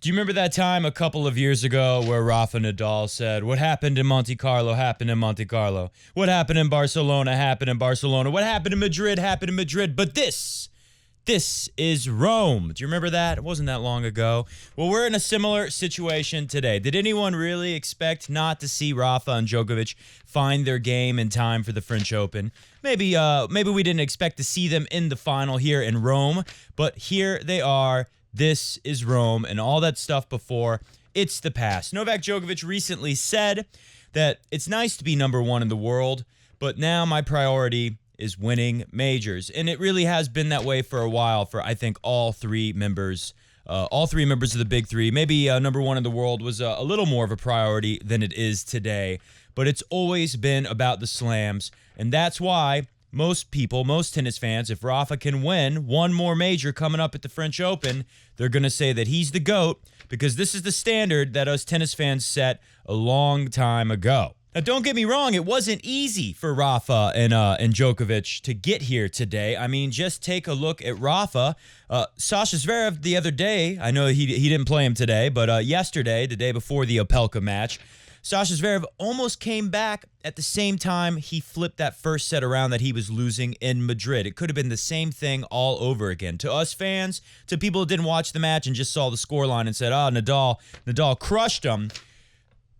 Do you remember that time a couple of years ago where Rafa Nadal said, what happened in Monte Carlo happened in Monte Carlo. What happened in Barcelona happened in Barcelona. What happened in Madrid happened in Madrid. But this is Rome. Do you remember that? It wasn't that long ago. Well, we're in a similar situation today. Did anyone really expect not to see Rafa and Djokovic find their game in time for the French Open? Maybe we didn't expect to see them in the final here in Rome, but here they are. This is Rome, and all that stuff before, it's the past. Novak Djokovic recently said that it's nice to be number one in the world, but now my priority is winning majors. And it really has been that way for a while for, I think, all three members of the big three. Maybe number one in the world was a little more of a priority than it is today, but it's always been about the slams, and that's why most tennis fans, if Rafa can win one more major coming up at the French Open, they're going to say that he's the GOAT because this is the standard that us tennis fans set a long time ago. Now, don't get me wrong, it wasn't easy for Rafa and Djokovic to get here today. I mean, just take a look at Rafa. Sasha Zverev the other day, I know he didn't play him today, but yesterday, the day before the Opelka match, Sasha Zverev almost came back at the same time he flipped that first set around that he was losing in Madrid. It could have been the same thing all over again. To us fans, to people who didn't watch the match and just saw the scoreline and said, Nadal crushed him.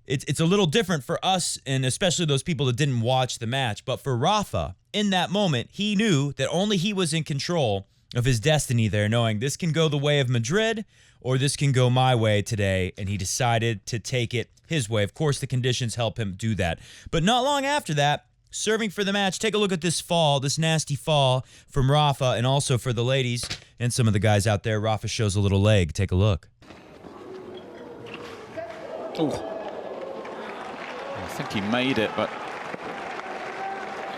It's a little different for us, and especially those people that didn't watch the match. But for Rafa, in that moment, he knew that only he was in control of his destiny there, knowing this can go the way of Madrid or this can go my way today, and he decided to take it his way. Of course, the conditions help him do that. But not long after that, serving for the match, take a look at this fall, this nasty fall from Rafa, and also for the ladies and some of the guys out there. Rafa shows a little leg. Take a look. Oh. I think he made it, but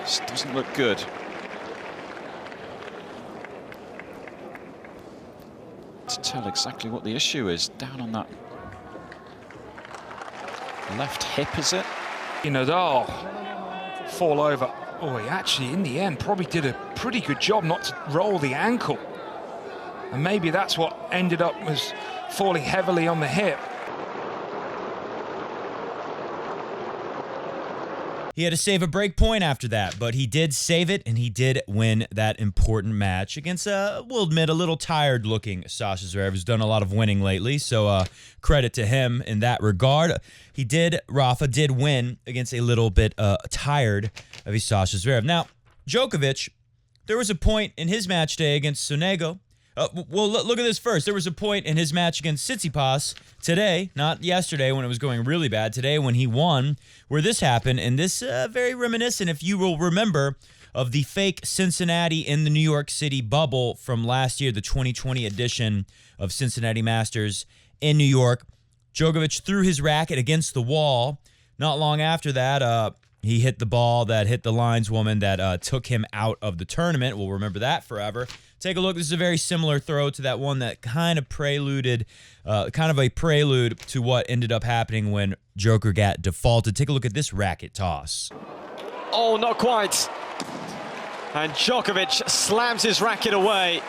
it doesn't look good. To tell exactly what the issue is, down on that left hip, is it? Nadal fall over. Oh, he actually, in the end, probably did a pretty good job not to roll the ankle. And maybe that's what ended up was falling heavily on the hip. He had to save a break point after that, but he did save it, and he did win that important match against, we'll admit, a little tired-looking Sasha Zverev, who's done a lot of winning lately, so credit to him in that regard. Rafa did win against a little bit tired of his Sasha Zverev. Now, Djokovic, there was a point in his match day against Sonego. Look at this first. There was a point in his match against Tsitsipas today, not yesterday when it was going really bad, today when he won, where this happened, and this very reminiscent, if you will remember, of the fake Cincinnati in the New York City bubble from last year, the 2020 edition of Cincinnati Masters in New York. Djokovic threw his racket against the wall. Not long after that, he hit the ball that hit the lineswoman that took him out of the tournament. We'll remember that forever. Take a look. This is a very similar throw to that one that kind of a prelude to what ended up happening when Joker got defaulted. Take a look at this racket toss. Oh, not quite. And Djokovic slams his racket away.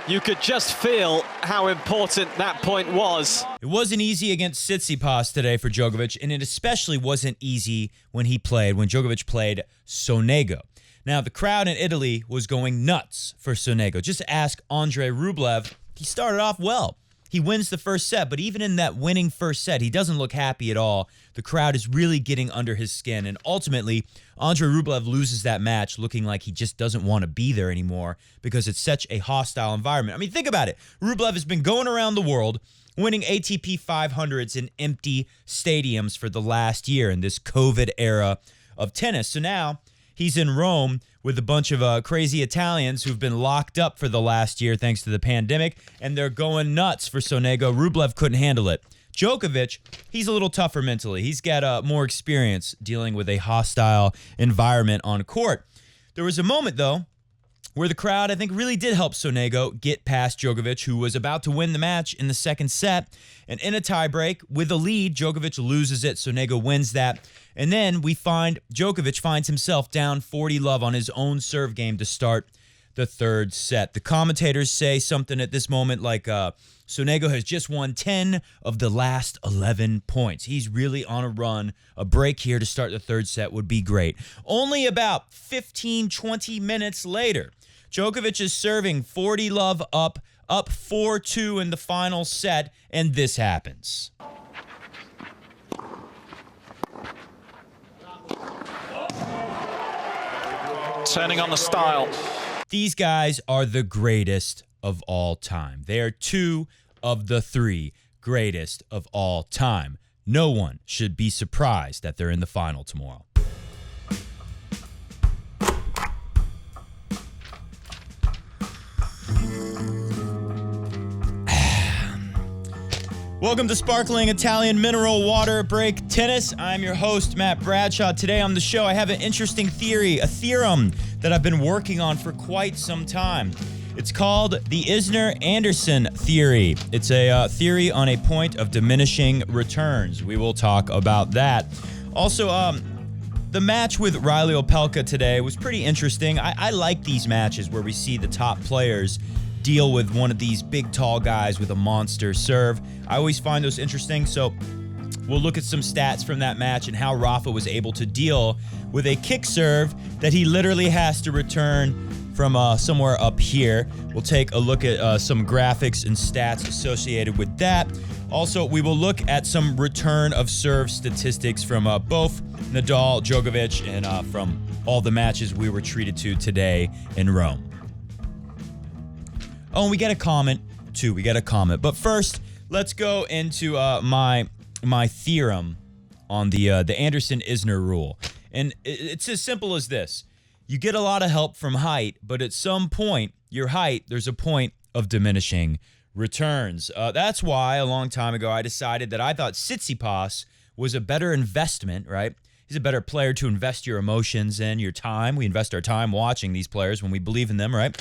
You could just feel how important that point was. It wasn't easy against Tsitsipas today for Djokovic, and it especially wasn't easy when Djokovic played Sonego. Now, the crowd in Italy was going nuts for Sonego. Just ask Andrei Rublev. He started off well. He wins the first set, but even in that winning first set, he doesn't look happy at all. The crowd is really getting under his skin, and ultimately, Andrei Rublev loses that match looking like he just doesn't want to be there anymore because it's such a hostile environment. I mean, think about it. Rublev has been going around the world winning ATP 500s in empty stadiums for the last year in this COVID era of tennis. So now he's in Rome with a bunch of crazy Italians who've been locked up for the last year thanks to the pandemic, and they're going nuts for Sonego. Rublev couldn't handle it. Djokovic, he's a little tougher mentally. He's got more experience dealing with a hostile environment on court. There was a moment, though, where the crowd, I think, really did help Sonego get past Djokovic, who was about to win the match in the second set. And in a tiebreak, with a lead, Djokovic loses it. Sonego wins that. And then we find Djokovic finds himself down 40-love on his own serve game to start the third set. The commentators say something at this moment like, Sonego has just won 10 of the last 11 points. He's really on a run. A break here to start the third set would be great. Only about 15, 20 minutes later, Djokovic is serving 40-love up 4-2 in the final set, and this happens. Turning on the style. These guys are the greatest of all time. They are two of the three greatest of all time. No one should be surprised that they're in the final tomorrow. Welcome to Sparkling Italian Mineral Water Break Tennis. I'm your host, Matt Bradshaw. Today on the show, I have an interesting theory, a theorem that I've been working on for quite some time. It's called the Isner-Anderson theory. It's a theory on a point of diminishing returns. We will talk about that. Also, the match with Riley Opelka today was pretty interesting. I like these matches where we see the top players deal with one of these big, tall guys with a monster serve. I always find those interesting, so we'll look at some stats from that match and how Rafa was able to deal with a kick serve that he literally has to return from somewhere up here. We'll take a look at some graphics and stats associated with that. Also, we will look at some return of serve statistics from both Nadal, Djokovic, and from all the matches we were treated to today in Rome. Oh, and we got a comment, too. We got a comment. But first, let's go into my theorem on the Anderson-Isner rule. And it's as simple as this. You get a lot of help from height, but at some point, your height, there's a point of diminishing returns. That's why, a long time ago, I decided that I thought Tsitsipas was a better investment, right? He's a better player to invest your emotions and your time. We invest our time watching these players when we believe in them, right?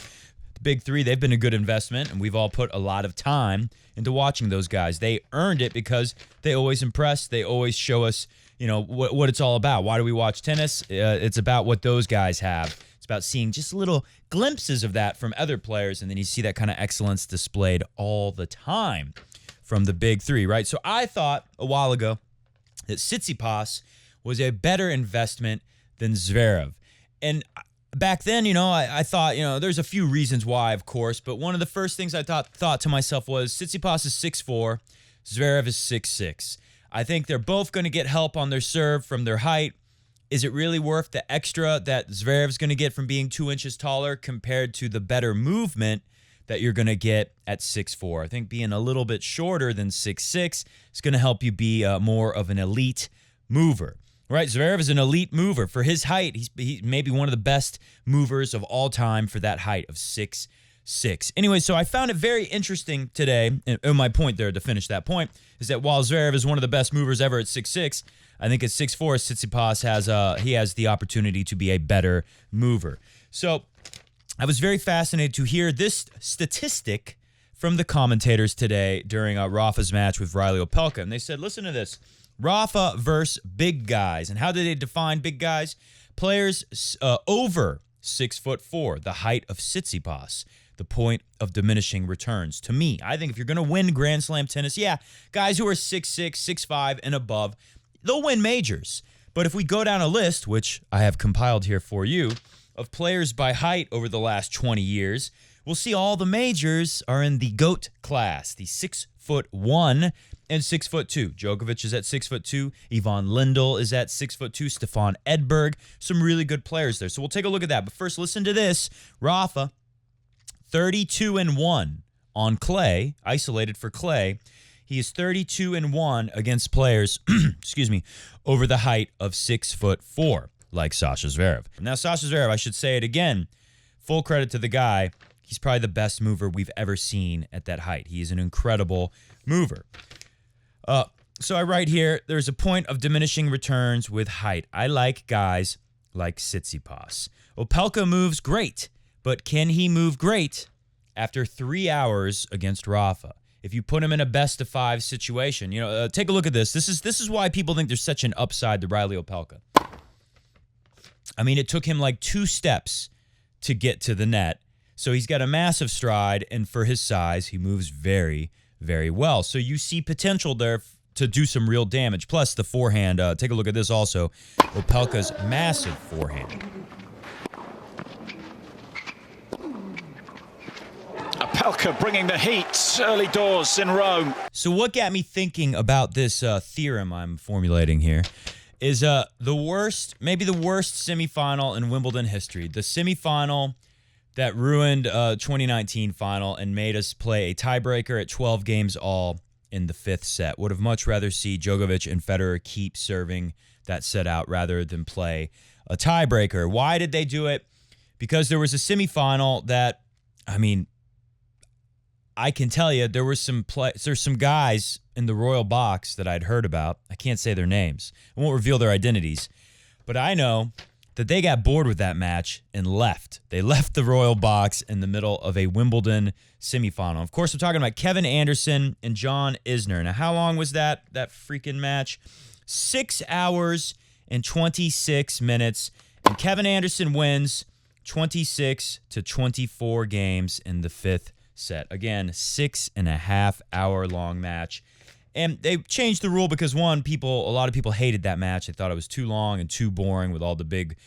Big three, they've been a good investment, and we've all put a lot of time into watching those guys. They earned it because they always impress. They always show us, what it's all about. Why do we watch tennis? It's about what those guys have. It's about seeing just little glimpses of that from other players, and then you see that kind of excellence displayed all the time from the big three, right? So I thought a while ago that Tsitsipas was a better investment than Zverev. And back then, I thought, there's a few reasons why, of course, but one of the first things I thought to myself was Tsitsipas is 6'4", Zverev is 6'6". I think they're both going to get help on their serve from their height. Is it really worth the extra that Zverev's going to get from being 2 inches taller compared to the better movement that you're going to get at 6'4"? I think being a little bit shorter than 6'6" is going to help you be more of an elite mover. Right, Zverev is an elite mover. For his height, he's maybe one of the best movers of all time for that height of 6'6". Anyway, so I found it very interesting today, and my point there to finish that point is that while Zverev is one of the best movers ever at 6'6", I think at 6'4", Tsitsipas has the opportunity to be a better mover. So I was very fascinated to hear this statistic from the commentators today during Rafa's match with Riley Opelka, and they said, listen to this. Rafa versus big guys. And how did they define big guys? Players over 6'4", the height of Tsitsipas, the point of diminishing returns. To me, I think if you're going to win Grand Slam tennis, guys who are 6'6", 6'5", and above, they'll win majors. But if we go down a list, which I have compiled here for you, of players by height over the last 20 years, we'll see all the majors are in the GOAT class, the 6'1" and 6'2". Djokovic is at 6'2". Ivan Lendl is at 6'2". Stefan Edberg. Some really good players there. So we'll take a look at that. But first, listen to this. Rafa, 32-1 on clay, isolated for clay. He is 32-1 against players, over the height of 6'4", like Sasha Zverev. Now, Sasha Zverev, I should say it again, full credit to the guy. He's probably the best mover we've ever seen at that height. He is an incredible mover. So I write here, there's a point of diminishing returns with height. I like guys like Tsitsipas. Opelka moves great, but can he move great after 3 hours against Rafa? If you put him in a best-of-5 situation, take a look at this. This is why people think there's such an upside to Riley Opelka. I mean, it took him like 2 steps to get to the net. So he's got a massive stride, and for his size, he moves very, very well. So you see potential there to do some real damage. Plus the forehand. Take a look at this also. Opelka's massive forehand. Opelka bringing the heat early doors in Rome. So what got me thinking about this theorem I'm formulating here is maybe the worst semifinal in Wimbledon history. The semifinal that ruined 2019 final and made us play a tiebreaker at 12 games all in the 5th set. Would have much rather see Djokovic and Federer keep serving that set out rather than play a tiebreaker. Why did they do it? Because there was a semifinal that, I mean, I can tell you there's some guys in the Royal Box that I'd heard about. I can't say their names. I won't reveal their identities. But I know that they got bored with that match and left. They left the Royal Box in the middle of a Wimbledon semifinal. Of course, I'm talking about Kevin Anderson and John Isner. Now, how long was that freaking match? 6 hours and 26 minutes. And Kevin Anderson wins 26-24 games in the 5th set. Again, 6.5 hour long match. And they changed the rule because, one, a lot of people hated that match. They thought it was too long and too boring with all the big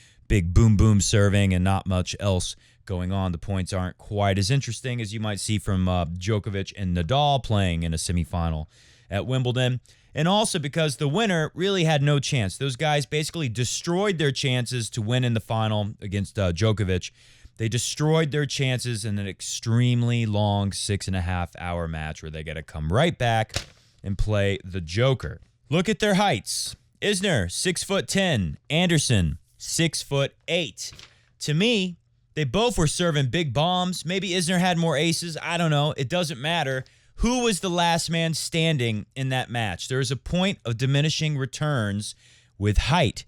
boom serving and not much else going on. The points aren't quite as interesting as you might see from Djokovic and Nadal playing in a semifinal at Wimbledon. And also because the winner really had no chance. Those guys basically destroyed their chances to win in the final against Djokovic. They destroyed their chances in an extremely long 6.5 hour match where they got to come right back and play the Joker. Look at their heights. Isner, 6'10". Anderson, 6'8". To me, they both were serving big bombs. Maybe Isner had more aces. I don't know. It doesn't matter. Who was the last man standing in that match? There is a point of diminishing returns with height.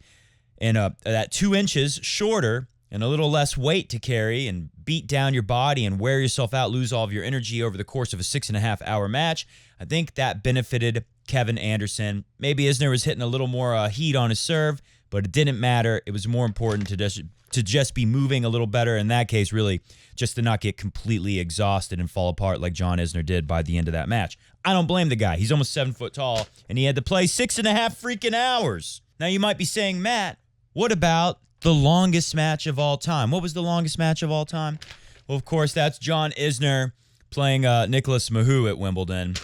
And that 2 inches shorter and a little less weight to carry and beat down your body and wear yourself out, lose all of your energy over the course of a 6.5 hour match, I think that benefited Kevin Anderson. Maybe Isner was hitting a little more heat on his serve, but it didn't matter. It was more important to just be moving a little better. In that case, really, just to not get completely exhausted and fall apart like John Isner did by the end of that match. I don't blame the guy. He's almost 7 foot tall, and he had to play 6.5 freaking hours. Now, you might be saying, Matt, what about the longest match of all time? What was the longest match of all time? Well, of course, that's John Isner playing Nicolas Mahut at Wimbledon.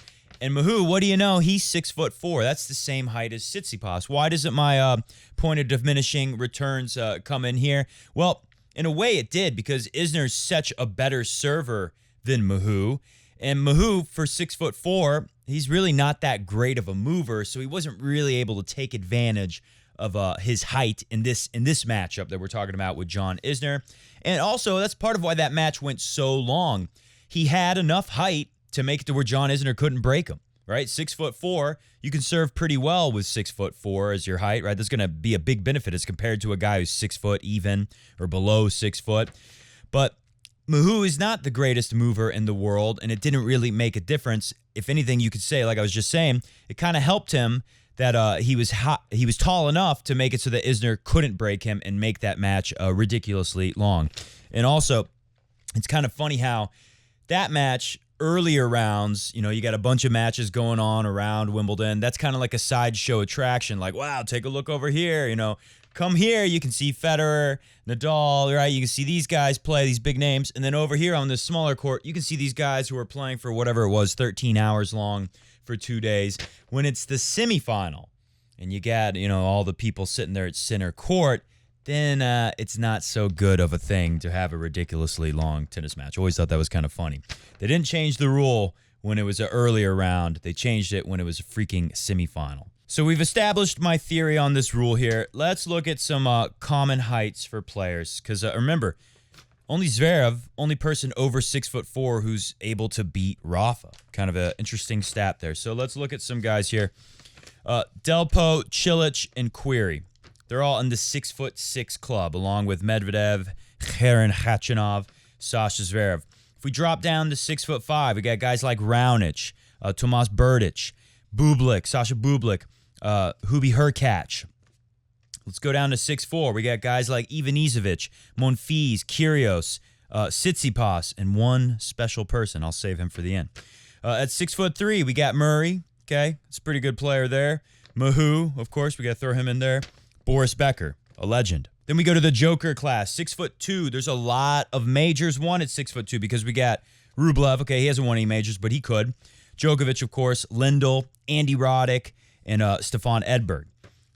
And Mahut, what do you know? He's 6'4". That's the same height as Tsitsipas. Why doesn't my point of diminishing returns come in here? Well, in a way it did, because Isner's such a better server than Mahut. And Mahut, for 6'4", he's really not that great of a mover, so he wasn't really able to take advantage of his height in this matchup that we're talking about with John Isner. And also, that's part of why that match went so long. He had enough height to make it to where John Isner couldn't break him, right? 6'4", you can serve pretty well with 6'4" as your height, right? That's going to be a big benefit as compared to a guy who's 6 foot even or below 6 foot. But Mahut is not the greatest mover in the world, and it didn't really make a difference. If anything, you could say, like I was just saying, it kind of helped him that he was tall enough to make it so that Isner couldn't break him and make that match ridiculously long. And also, it's kind of funny how that match, earlier rounds, you got a bunch of matches going on around Wimbledon. That's kind of like a sideshow attraction. Like, wow, take a look over here. Come here, you can see Federer, Nadal, right? You can see these guys play, these big names. And then over here on this smaller court, you can see these guys who are playing for whatever it was, 13 hours long for 2 days. When it's the semifinal and you got, all the people sitting there at center court, then it's not so good of a thing to have a ridiculously long tennis match. Always thought that was kind of funny. They didn't change the rule when it was an earlier round. They changed it when it was a freaking semifinal. So we've established my theory on this rule here. Let's look at some common heights for players. Because remember, only Zverev, only person over 6'4" who's able to beat Rafa. Kind of an interesting stat there. So let's look at some guys here. Delpo, Cilic, and Query. They're all in the 6'6" club, along with Medvedev, Karen Khachanov, Sasha Zverev. If we drop down to 6'5", we got guys like Raonic, Tomas Berdych, Bublik, Sasha Bublik, Hubi Hurkacz. Let's go down to 6'4". We got guys like Ivanisevic, Monfils, Kyrgios, Tsitsipas, and one special person. I'll save him for the end. At 6'3", we got Murray. Okay, it's a pretty good player there. Mahou, of course, we got to throw him in there. Boris Becker, a legend. Then we go to the Joker class, 6'2". There's a lot of majors won at 6'2" because we got Rublev. Okay, he hasn't won any majors, but he could. Djokovic, of course, Lindell, Andy Roddick, and Stefan Edberg.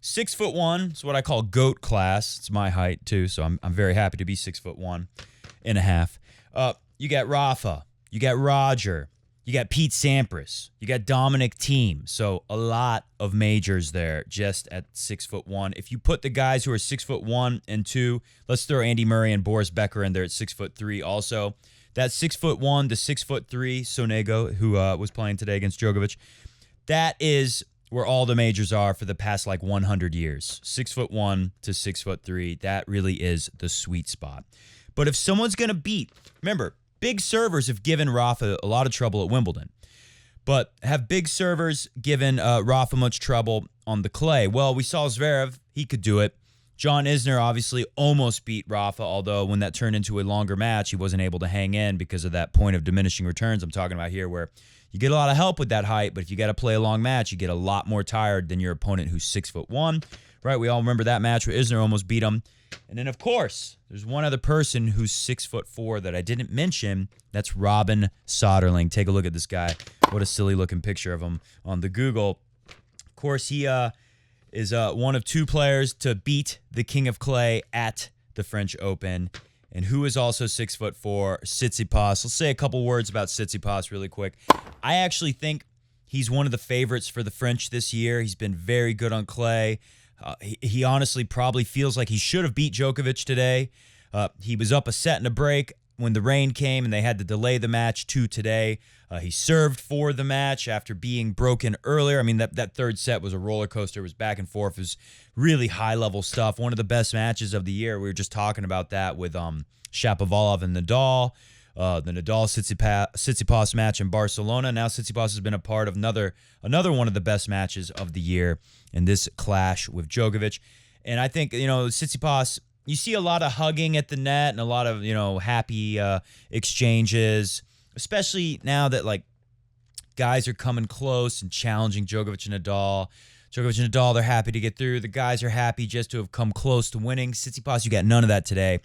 6'1" is what I call GOAT class. It's my height too, so I'm very happy to be 6'1.5". You got Rafa, you got Roger, you got Pete Sampras, you got Dominic Thiem. So a lot of majors there just at 6'1". If you put the guys who are 6'1" and 2, let's throw Andy Murray and Boris Becker in there at 6'3" also. That 6'1" to 6'3" Sonego, who was playing today against Djokovic, that is where all the majors are for the past 100 years. 6'1" to 6'3", that really is the sweet spot. But if someone's going to beat, remember, big servers have given Rafa a lot of trouble at Wimbledon. But have big servers given Rafa much trouble on the clay? Well, we saw Zverev. He could do it. John Isner obviously almost beat Rafa, although when that turned into a longer match, he wasn't able to hang in because of that point of diminishing returns I'm talking about here, where you get a lot of help with that height, but if you got to play a long match, you get a lot more tired than your opponent who's 6'1", right? We all remember that match where Isner almost beat him. And then, of course, there's one other person who's 6'4" that I didn't mention. That's Robin Soderling. Take a look at this guy. What a silly-looking picture of him on the Google. Of course, he is one of 2 players to beat the King of Clay at the French Open. And who is also 6'4", Tsitsipas. Let's say a couple words about Tsitsipas really quick. I actually think he's one of the favorites for the French this year. He's been very good on clay. He honestly probably feels like he should have beat Djokovic today. He was up a set and a break when the rain came and they had to delay the match to today. He served for the match after being broken earlier. I mean, that third set was a roller coaster. It was back and forth. It was really high-level stuff. One of the best matches of the year. We were just talking about that with Shapovalov and Nadal. The Nadal-Tsitsipas match in Barcelona. Now Tsitsipas has been a part of another one of the best matches of the year in this clash with Djokovic. And I think, Tsitsipas, you see a lot of hugging at the net and a lot of, happy exchanges, especially now that, guys are coming close and challenging Djokovic and Nadal. Djokovic and Nadal, they're happy to get through. The guys are happy just to have come close to winning. Tsitsipas, you got none of that today.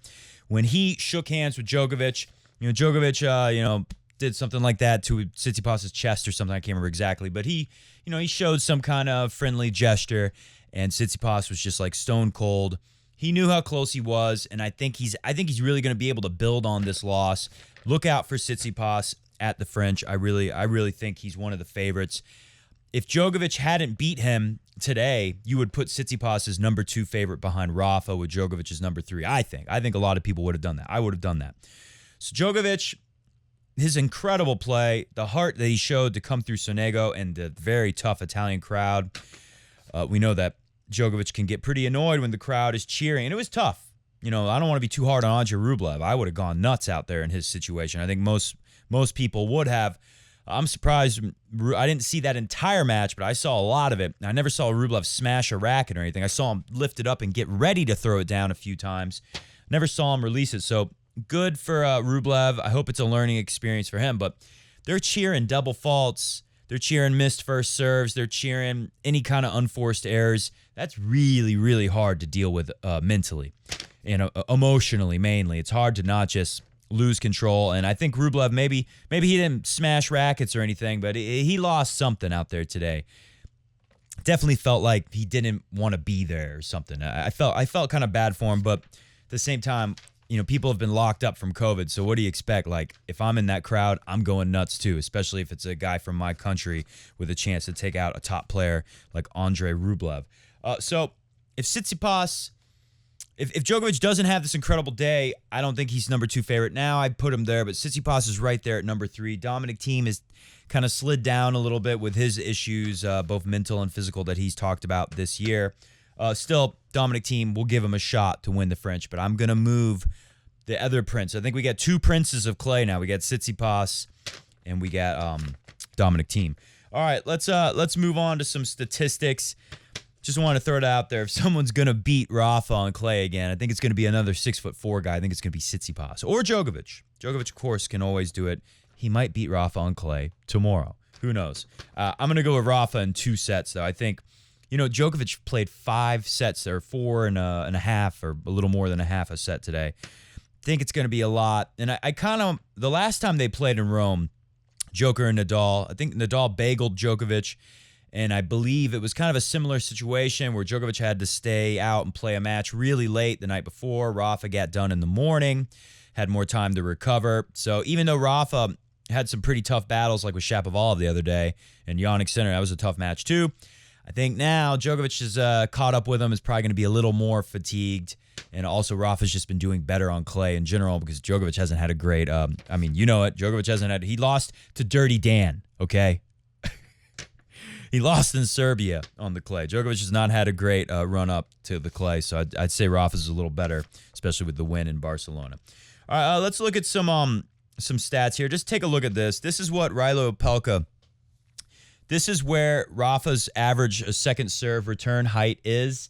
When he shook hands with Djokovic, Djokovic, did something like that to Tsitsipas's chest or something. I can't remember exactly, but he showed some kind of friendly gesture, and Tsitsipas was just stone cold. He knew how close he was, and I think he's really going to be able to build on this loss. Look out for Tsitsipas at the French. I really think he's one of the favorites. If Djokovic hadn't beat him today, you would put Tsitsipas as number 2 favorite behind Rafa, with Djokovic as number 3. I think a lot of people would have done that. I would have done that. So Djokovic, his incredible play, the heart that he showed to come through Sonego and the very tough Italian crowd. We know that Djokovic can get pretty annoyed when the crowd is cheering, and it was tough. I don't want to be too hard on Andre Rublev. I would have gone nuts out there in his situation. I think most people would have. I'm surprised I didn't see that entire match, but I saw a lot of it. I never saw Rublev smash a racket or anything. I saw him lift it up and get ready to throw it down a few times. Never saw him release it. So good for Rublev. I hope it's a learning experience for him. But they're cheering double faults. They're cheering missed first serves. They're cheering any kind of unforced errors. That's really, really hard to deal with mentally and emotionally mainly. It's hard to not just lose control. And I think Rublev, maybe he didn't smash rackets or anything, but he lost something out there today. Definitely felt like he didn't want to be there or something. I felt kind of bad for him, but at the same time, people have been locked up from COVID, so what do you expect? If I'm in that crowd, I'm going nuts too, especially if it's a guy from my country with a chance to take out a top player like Andre Rublev. So if Tsitsipas, if Djokovic doesn't have this incredible day, I don't think he's number 2 favorite now. I'd put him there, but Tsitsipas is right there at number 3. Dominic Thiem has kind of slid down a little bit with his issues, both mental and physical, that he's talked about this year. Still, Dominic Thiem will give him a shot to win the French, but I'm going to move the other prince. I think we got 2 princes of clay now. We got Tsitsipas and we got Dominic Thiem. All right, let's move on to some statistics. just want to throw it out there. If someone's going to beat Rafa on clay again, I think it's going to be another 6'4" guy. I think it's going to be Tsitsipas or Djokovic. Djokovic, of course, can always do it. He might beat Rafa on clay tomorrow. Who knows? I'm going to go with Rafa in 2 sets, though. I think, Djokovic played 5 sets, or 4 and a half, or a little more than a half a set today. I think it's going to be a lot. And I kind of, the last time they played in Rome, Joker and Nadal, I think Nadal bageled Djokovic. And I believe it was kind of a similar situation where Djokovic had to stay out and play a match really late the night before. Rafa got done in the morning, had more time to recover. So even though Rafa had some pretty tough battles like with Shapovalov the other day and Jannik Sinner, that was a tough match too. I think now Djokovic is caught up with him, is probably going to be a little more fatigued. And also Rafa's just been doing better on clay in general because Djokovic hasn't had a great, Djokovic hasn't had, he lost to Dirty Dan, okay? He lost in Serbia on the clay. Djokovic has not had a great run up to the clay, so I'd say Rafa's a little better, especially with the win in Barcelona. All right, let's look at some stats here. Just take a look at this. This is what Rilo Opelka. This is where Rafa's average second serve return height is,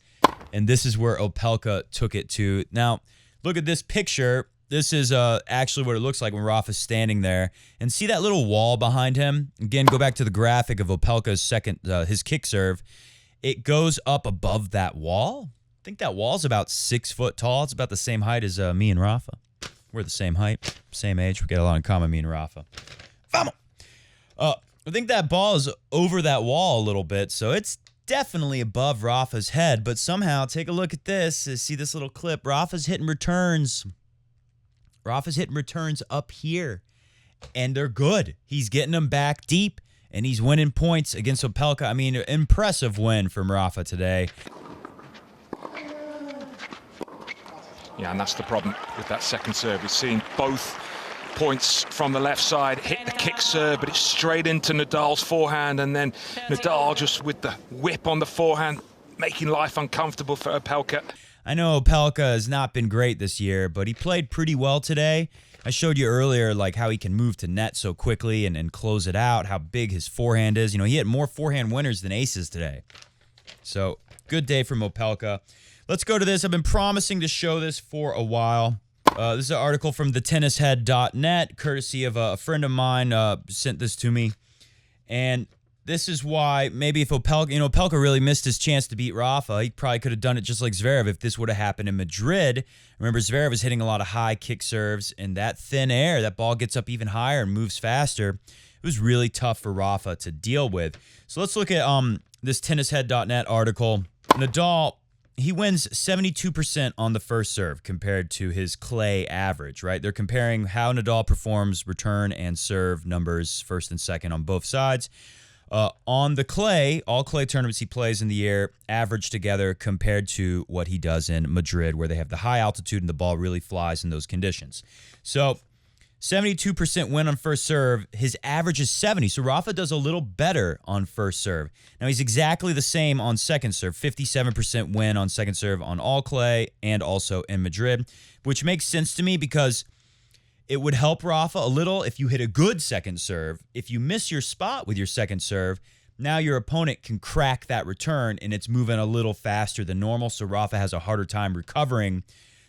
and this is where Opelka took it to. Now, look at this picture. This is actually what it looks like when Rafa's standing there. And see that little wall behind him? Again, go back to the graphic of Opelka's his kick serve. It goes up above that wall. I think that wall's about 6 foot tall. It's about the same height as me and Rafa. We're the same height, same age. We got a lot in common, me and Rafa. Vamos! I think that ball is over that wall a little bit, so it's definitely above Rafa's head. But somehow, take a look at this. See this little clip? Rafa's hitting returns up here, and they're good. He's getting them back deep, and he's winning points against Opelka. I mean, impressive win from Rafa today. Yeah, and that's the problem with that second serve. We've seen both points from the left side hit the kick serve, but it's straight into Nadal's forehand, and then Nadal just with the whip on the forehand, making life uncomfortable for Opelka. I know Opelka has not been great this year, but he played pretty well today. I showed you earlier like how he can move to net so quickly and close it out, how big his forehand is. He had more forehand winners than aces today. So, good day from Opelka. Let's go to this. I've been promising to show this for a while. This is an article from thetennishead.net, courtesy of a friend of mine sent this to me. And this is why maybe if Opelka really missed his chance to beat Rafa, he probably could have done it just like Zverev if this would have happened in Madrid. Remember, Zverev was hitting a lot of high kick serves, and that thin air, that ball gets up even higher and moves faster. It was really tough for Rafa to deal with. So let's look at this tennishead.net article. Nadal, he wins 72% on the first serve compared to his clay average, right? They're comparing how Nadal performs return and serve numbers first and second on both sides. On the clay, all clay tournaments he plays in the year average together compared to what he does in Madrid, where they have the high altitude and the ball really flies in those conditions. So 72% win on first serve. His average is 70. So Rafa does a little better on first serve. Now he's exactly the same on second serve. 57% win on second serve on all clay and also in Madrid, which makes sense to me because it would help Rafa a little if you hit a good second serve. If you miss your spot with your second serve, now your opponent can crack that return and it's moving a little faster than normal. So Rafa has a harder time recovering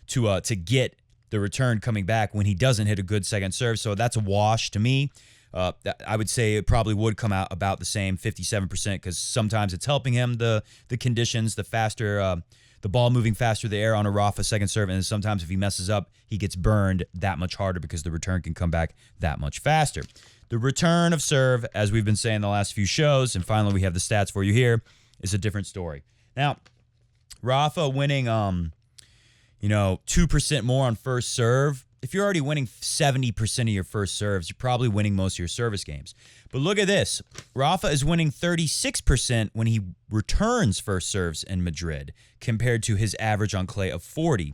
to get the return coming back when he doesn't hit a good second serve. So that's a wash to me. I would say it probably would come out about the same, 57%, because sometimes it's helping him, the conditions, the faster, the ball moving faster the air on a Rafa second serve, and then sometimes if he messes up, he gets burned that much harder because the return can come back that much faster. The return of serve, as we've been saying the last few shows, and finally we have the stats for you here, is a different story. Now, Rafa winning 2% more on first serve. If you're already winning 70% of your first serves, you're probably winning most of your service games. But look at this. Rafa is winning 36% when he returns first serves in Madrid compared to his average on clay of 40.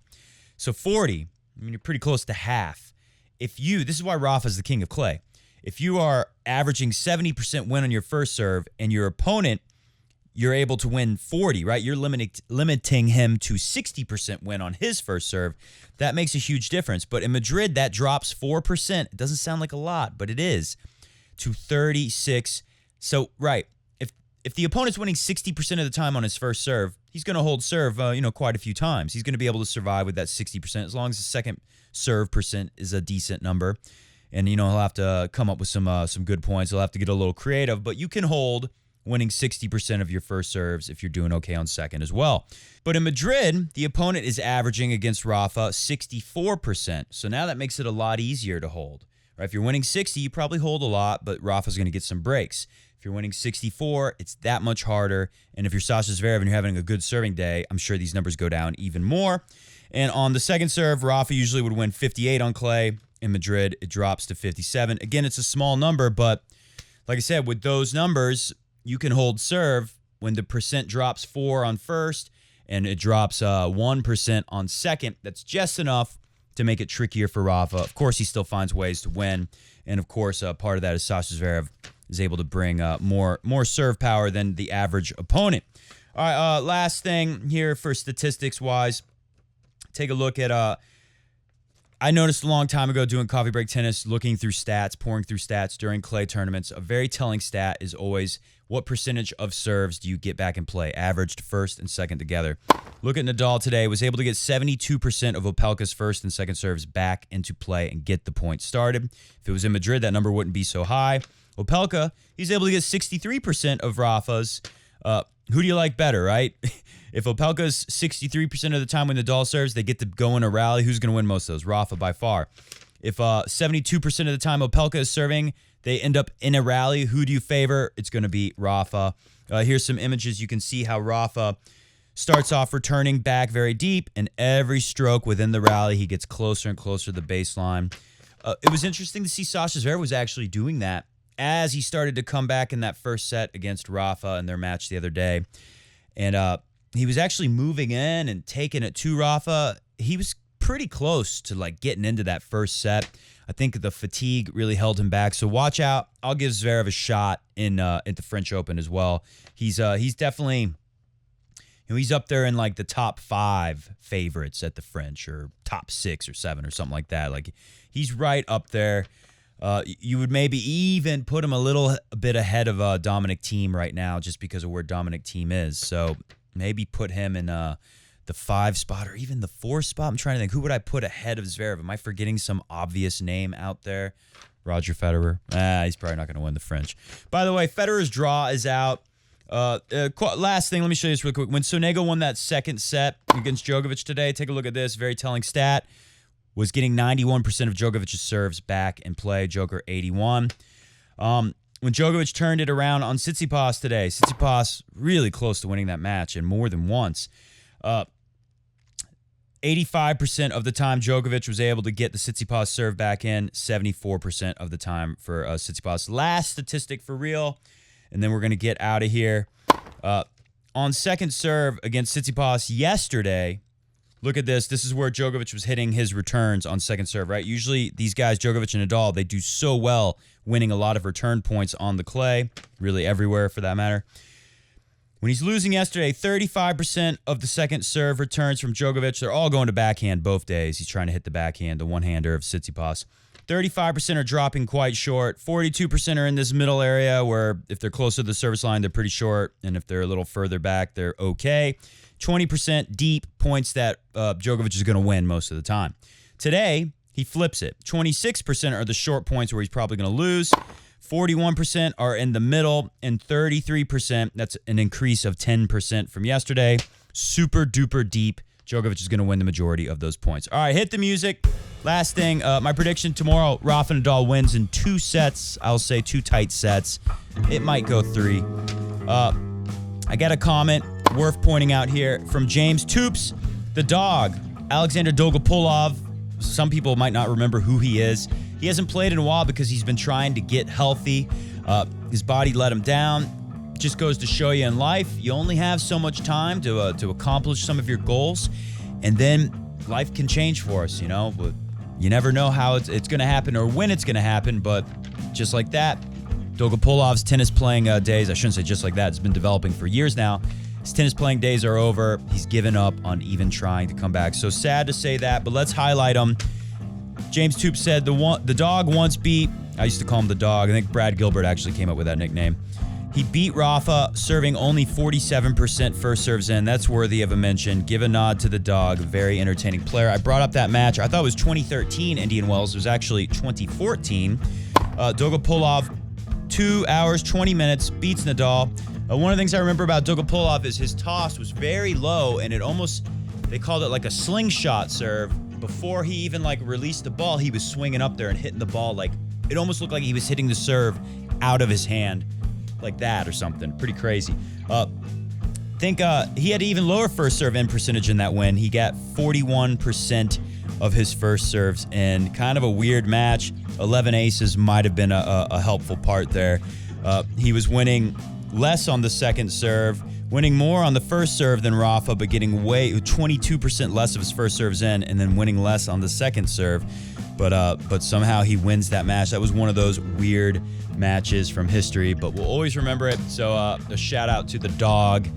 So 40, you're pretty close to half. This is why Rafa's the king of clay. If you are averaging 70% win on your first serve and your opponent, you're able to win 40, right? You're limiting him to 60% win on his first serve. That makes a huge difference. But in Madrid, that drops 4%. It doesn't sound like a lot, but it is, to 36. So, right, if if the opponent's winning 60% of the time on his first serve, he's going to hold serve, quite a few times. He's going to be able to survive with that 60% as long as the second serve percent is a decent number. And, he'll have to come up with some good points. He'll have to get a little creative, but you can hold winning 60% of your first serves if you're doing okay on second as well. But in Madrid, the opponent is averaging against Rafa 64%. So now that makes it a lot easier to hold. Right? If you're winning 60, you probably hold a lot, but Rafa's going to get some breaks. If you're winning 64, it's that much harder. And if you're Sasha Zverev and you're having a good serving day, I'm sure these numbers go down even more. And on the second serve, Rafa usually would win 58 on clay. In Madrid, it drops to 57. Again, it's a small number, but like I said, with those numbers, you can hold serve when the percent drops 4 on first and it drops 1% on second. That's just enough to make it trickier for Rafa. Of course, he still finds ways to win. And of course, part of that is Sasha Zverev is able to bring more serve power than the average opponent. All right, last thing here for statistics-wise, take a look at... I noticed a long time ago doing coffee break tennis, looking through stats, pouring through stats during clay tournaments. A very telling stat is always what percentage of serves do you get back in play, averaged first and second together. Look at Nadal today, was able to get 72% of Opelka's first and second serves back into play and get the point started. If it was in Madrid, that number wouldn't be so high. Opelka, he's able to get 63% of Rafa's. Who do you like better, right? If Opelka's 63% of the time when Nadal serves, they get to go in a rally. Who's going to win most of those? Rafa by far. If 72% of the time Opelka is serving, they end up in a rally. Who do you favor? It's going to be Rafa. Here's some images. You can see how Rafa starts off returning back very deep, and every stroke within the rally, he gets closer and closer to the baseline. It was interesting to see Sasha Zverev was actually doing that as he started to come back in that first set against Rafa in their match the other day. And he was actually moving in and taking it to Rafa. He was pretty close to getting into that first set. I think the fatigue really held him back. So watch out. I'll give Zverev a shot at the French Open as well. He's definitely, he's up there in the top 5 favorites at the French, or top 6 or 7 or something like that. He's right up there. You would maybe even put him a bit ahead of Dominic Thiem right now, just because of where Dominic Thiem is. So maybe put him in the 5 spot or even the 4 spot. I'm trying to think, who would I put ahead of Zverev? Am I forgetting some obvious name out there? Roger Federer. He's probably not going to win the French. By the way, Federer's draw is out. Last thing, let me show you this real quick. When Sonego won that second set against Djokovic today, take a look at this. Very telling stat. Was getting 91% of Djokovic's serves back in play. Joker 81. When Djokovic turned it around on Tsitsipas today, Tsitsipas really close to winning that match, and more than once. 85% of the time Djokovic was able to get the Tsitsipas serve back in, 74% of the time for Tsitsipas. Last statistic for real, and then we're going to get out of here. On second serve against Tsitsipas yesterday, look at this. This is where Djokovic was hitting his returns on second serve, right? Usually these guys, Djokovic and Nadal, they do so well winning a lot of return points on the clay, really everywhere for that matter. When he's losing yesterday, 35% of the second serve returns from Djokovic. They're all going to backhand both days. He's trying to hit the backhand, the one-hander of Tsitsipas. 35% are dropping quite short. 42% are in this middle area where if they're close to the service line, they're pretty short. And if they're a little further back, they're okay. 20% deep, points that Djokovic is going to win most of the time. Today, he flips it. 26% are the short points where he's probably going to lose. 41% are in the middle, and 33%, that's an increase of 10% from yesterday. Super duper deep. Djokovic is going to win the majority of those points. All right, hit the music. Last thing, my prediction tomorrow, Rafa Nadal wins in 2 sets. I'll say 2 tight sets. It might go 3. I got a comment worth pointing out here from James Toops, the dog, Alexander Dolgopolov. Some people might not remember who he is. He hasn't played in a while because he's been trying to get healthy. His body let him down. Just goes to show you in life, you only have so much time to accomplish some of your goals, and then life can change for us, But you never know how it's going to happen or when it's going to happen, but just like that, Dolgopolov's tennis playing days, I shouldn't say just like that, it's been developing for years now. His tennis playing days are over. He's given up on even trying to come back. So sad to say that, but let's highlight him. James Toop said the dog once beat, I used to call him the dog. I think Brad Gilbert actually came up with that nickname. He beat Rafa, serving only 47% first serves in. That's worthy of a mention. Give a nod to the dog. Very entertaining player. I brought up that match. I thought it was 2013 Indian Wells. It was actually 2014. Dogopolov, 2 hours, 20 minutes, beats Nadal. One of the things I remember about Dogopolov is his toss was very low, and it almost, they called it like a slingshot serve. Before he even like released the ball, he was swinging up there and hitting the ball like, it almost looked like he was hitting the serve out of his hand like that or something. Pretty crazy. Think he had even lower first serve in percentage in that win. He got 41% of his first serves in. Kind of a weird match. 11 aces might have been a helpful part there. He was winning less on the second serve, winning more on the first serve than Rafa, but getting 22% less of his first serves in, and then winning less on the second serve. But somehow he wins that match. That was one of those weird matches from history, but we'll always remember it. So a shout out to the dog.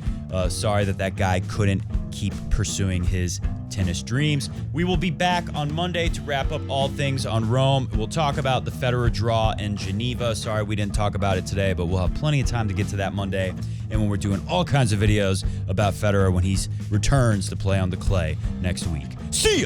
Sorry that guy couldn't keep pursuing his tennis dreams. We will be back on Monday to wrap up all things on Rome. We'll talk about the Federer draw in Geneva. Sorry we didn't talk about it today, but we'll have plenty of time to get to that Monday. And when we're doing all kinds of videos about Federer when he returns to play on the clay next week. See ya!